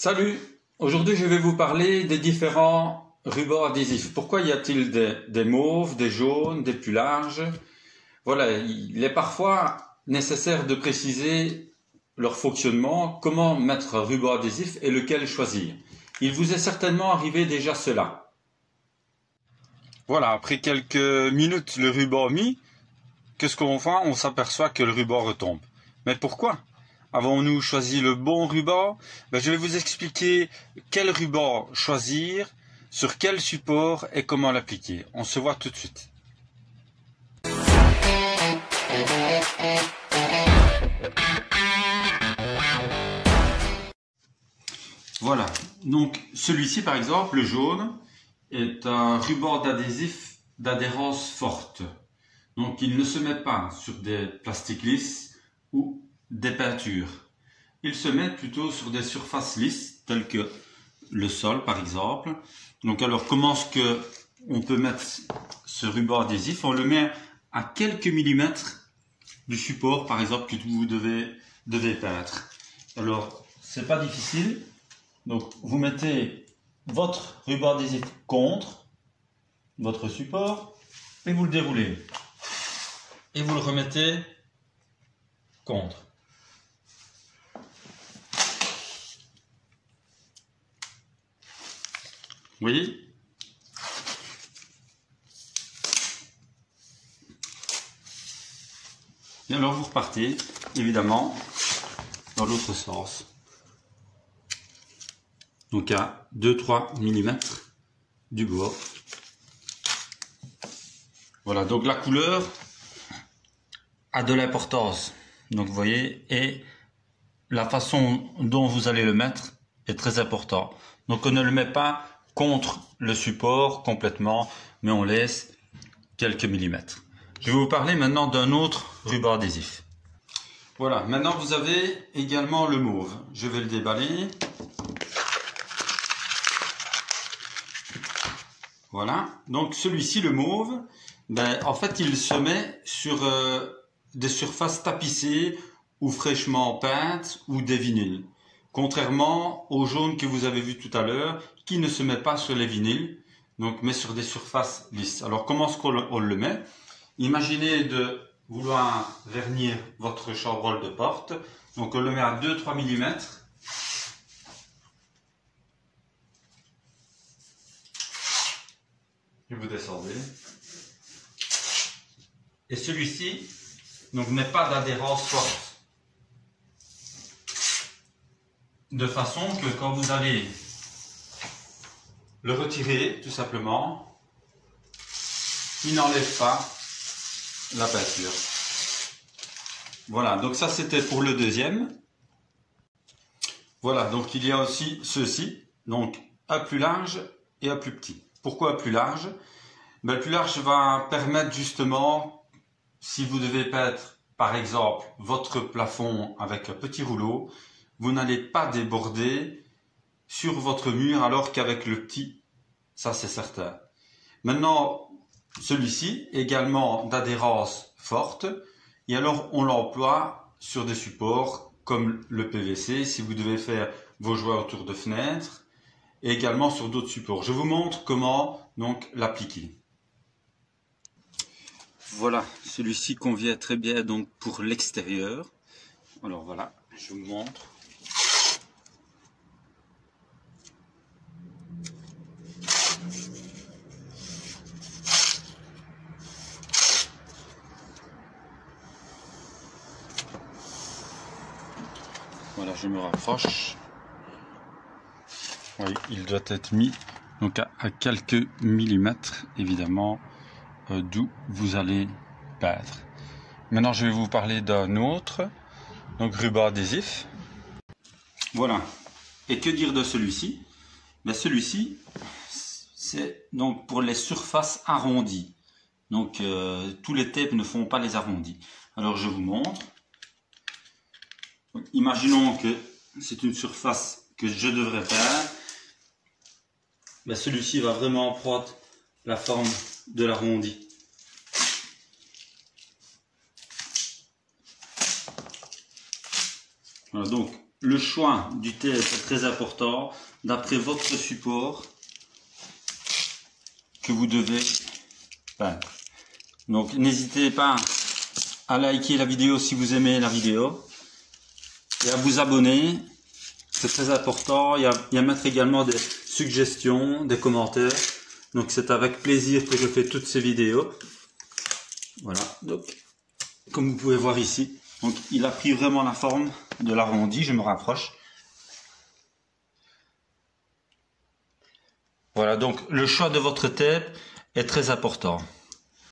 Salut! Aujourd'hui, je vais vous parler des différents rubans adhésifs. Pourquoi y a-t-il des mauves, des jaunes, des plus larges? Voilà, il est parfois nécessaire de préciser leur fonctionnement, comment mettre un ruban adhésif et lequel choisir. Il vous est certainement arrivé déjà cela. Voilà, après quelques minutes le ruban mis, qu'est-ce qu'on fait? On s'aperçoit que le ruban retombe. Mais pourquoi? Avons-nous choisi le bon ruban? Je vais vous expliquer quel ruban choisir, sur quel support et comment l'appliquer. On se voit tout de suite. Voilà, donc celui-ci par exemple, le jaune, est un ruban d'adhésif d'adhérence forte. Donc il ne se met pas sur des plastiques lisses ou des peintures. Il se met plutôt sur des surfaces lisses, telles que le sol par exemple. Donc alors comment est-ce que on peut mettre ce ruban adhésif? On le met à quelques millimètres du support par exemple que vous devez peindre. Alors c'est pas difficile. Donc vous mettez votre ruban adhésif contre votre support et vous le déroulez. Et vous le remettez contre. Vous voyez? Et alors vous repartez, évidemment, dans l'autre sens. Donc à 2-3 mm du bord. Voilà, donc la couleur a de l'importance. Donc vous voyez, et la façon dont vous allez le mettre est très important. Donc on ne le met pas contre le support complètement, mais on laisse quelques millimètres. Je vais vous parler maintenant d'un autre ruban adhésif. Voilà, maintenant vous avez également le mauve. Je vais le déballer. Voilà, donc celui-ci, le mauve, en fait il se met sur des surfaces tapissées ou fraîchement peintes ou des vinyles. Contrairement au jaune que vous avez vu tout à l'heure, qui ne se met pas sur les vinyles, donc mais sur des surfaces lisses. Alors comment est-ce qu'on le met? Imaginez de vouloir vernir votre chambranle de porte, donc on le met à 2-3 mm. Et vous descendez. Et celui-ci donc n'est pas d'adhérence forte. De façon que quand vous allez le retirer, tout simplement, il n'enlève pas la peinture. Voilà, donc ça c'était pour le deuxième. Voilà, donc il y a aussi ceux-ci, donc un plus large et un plus petit. Pourquoi plus large? Le plus large va permettre justement, si vous devez peindre par exemple votre plafond avec un petit rouleau, vous n'allez pas déborder sur votre mur alors qu'avec le petit, ça c'est certain. Maintenant, celui-ci également d'adhérence forte, et alors on l'emploie sur des supports comme le PVC si vous devez faire vos joies autour de fenêtres, et également sur d'autres supports. Je vous montre comment donc l'appliquer. Voilà, celui-ci convient très bien donc pour l'extérieur. Alors voilà, je vous montre. Voilà, je me rapproche. Oui, il doit être mis donc à quelques millimètres, évidemment, d'où vous allez peindre. Maintenant, je vais vous parler d'un autre, donc ruban adhésif. Voilà. Et que dire de celui-ci? Celui-ci, c'est donc pour les surfaces arrondies. Donc, tous les tapes ne font pas les arrondis. Alors, je vous montre. Donc, imaginons que c'est une surface que je devrais peindre. Celui-ci va vraiment prendre la forme de l'arrondi. Voilà, donc le choix du tape est très important d'après votre support que vous devez peindre. Donc n'hésitez pas à liker la vidéo si vous aimez la vidéo et à vous abonner, c'est très important, et à mettre également des suggestions, des commentaires. Donc c'est avec plaisir que je fais toutes ces vidéos. Voilà, donc comme vous pouvez voir ici, donc il a pris vraiment la forme de l'arrondi, je me rapproche. Voilà, donc le choix de votre tape est très important.